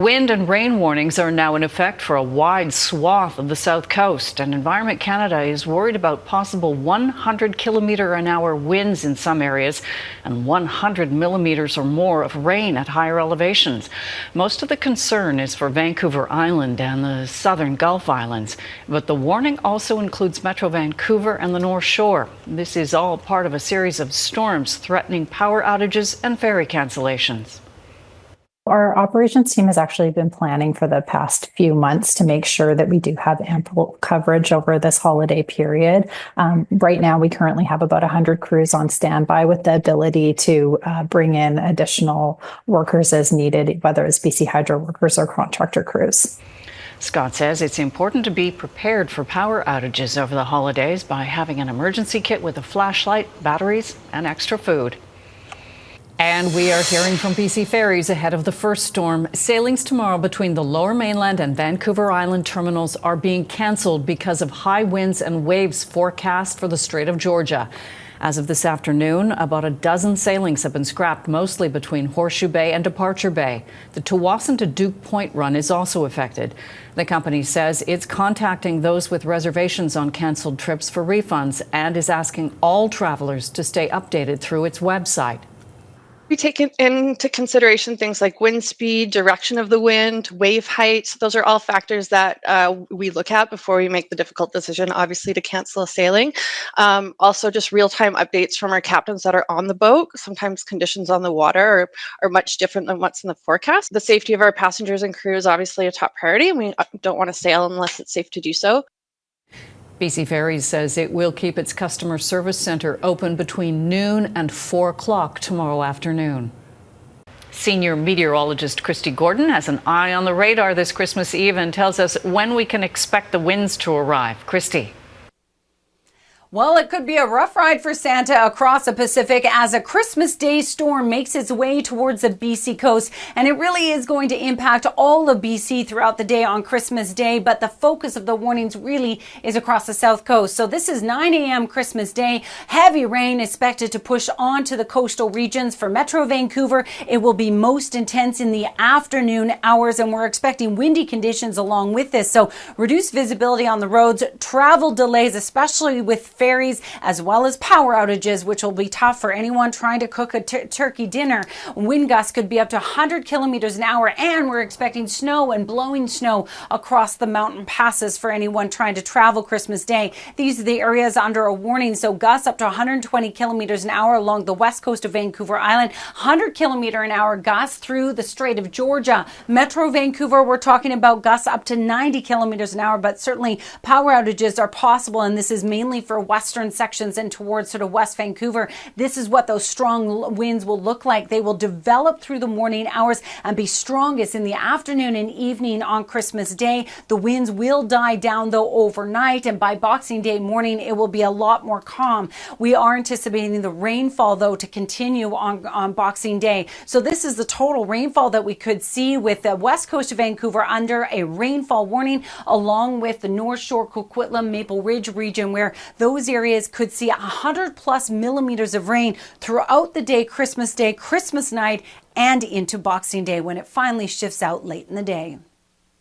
Wind and rain warnings are now in effect for a wide swath of the south coast, and Environment Canada is worried about possible 100-kilometre-an-hour winds in some areas and 100 millimetres or more of rain at higher elevations. Most of the concern is for Vancouver Island and the southern Gulf Islands, but the warning also includes Metro Vancouver and the North Shore. This is all part of a series of storms threatening power outages and ferry cancellations. Our operations team has actually been planning for the past few months to make sure that we do have ample coverage over this holiday period. Right now, we currently have about 100 crews on standby with the ability to bring in additional workers as needed, whether it's BC Hydro workers or contractor crews. Scott says it's important to be prepared for power outages over the holidays by having an emergency kit with a flashlight, batteries, and extra food. And we are hearing from BC Ferries ahead of the first storm. Sailings tomorrow between the Lower Mainland and Vancouver Island terminals are being cancelled because of high winds and waves forecast for the Strait of Georgia. As of this afternoon, about a dozen sailings have been scrapped, mostly between Horseshoe Bay and Departure Bay. The Tsawwassen to Duke Point run is also affected. The company says it's contacting those with reservations on cancelled trips for refunds and is asking all travelers to stay updated through its website. We take into consideration things like wind speed, direction of the wind, wave height. Those are all factors that we look at before we make the difficult decision, obviously, to cancel a sailing. Also, just real-time updates from our captains that are on the boat. Sometimes conditions on the water are much different than what's in the forecast. The safety of our passengers and crew is obviously a top priority, and we don't want to sail unless it's safe to do so. BC Ferries says it will keep its customer service centre open between noon and 4 o'clock tomorrow afternoon. Senior meteorologist Kristi Gordon has an eye on the radar this Christmas Eve and tells us when we can expect the winds to arrive. Kristi. Well, it could be a rough ride for Santa across the Pacific as a Christmas Day storm makes its way towards the BC coast. And it really is going to impact all of BC throughout the day on Christmas Day. But the focus of the warnings really is across the south coast. So this is 9 a.m. Christmas Day. Heavy rain expected to push onto the coastal regions. For Metro Vancouver, it will be most intense in the afternoon hours. And we're expecting windy conditions along with this. So reduced visibility on the roads, travel delays, especially with ferries, as well as power outages, which will be tough for anyone trying to cook a turkey dinner. Wind gusts could be up to 100 kilometers an hour, and we're expecting snow and blowing snow across the mountain passes for anyone trying to travel Christmas Day. These are the areas under a warning, so gusts up to 120 kilometers an hour along the west coast of Vancouver Island, 100 kilometer an hour gusts through the Strait of Georgia. Metro Vancouver, we're talking about gusts up to 90 kilometers an hour, but certainly power outages are possible, and this is mainly for western sections and towards sort of West Vancouver. This is what those strong winds will look like. They will develop through the morning hours and be strongest in the afternoon and evening on Christmas Day. The winds will die down though overnight, and by Boxing Day morning it will be a lot more calm. We are anticipating the rainfall though to continue on Boxing Day. So this is the total rainfall that we could see, with the west coast of Vancouver under a rainfall warning, along with the North Shore, Coquitlam, Maple Ridge region, where those areas could see 100+ millimeters of rain throughout the day, Christmas Day, Christmas night, and into Boxing Day when it finally shifts out late in the day.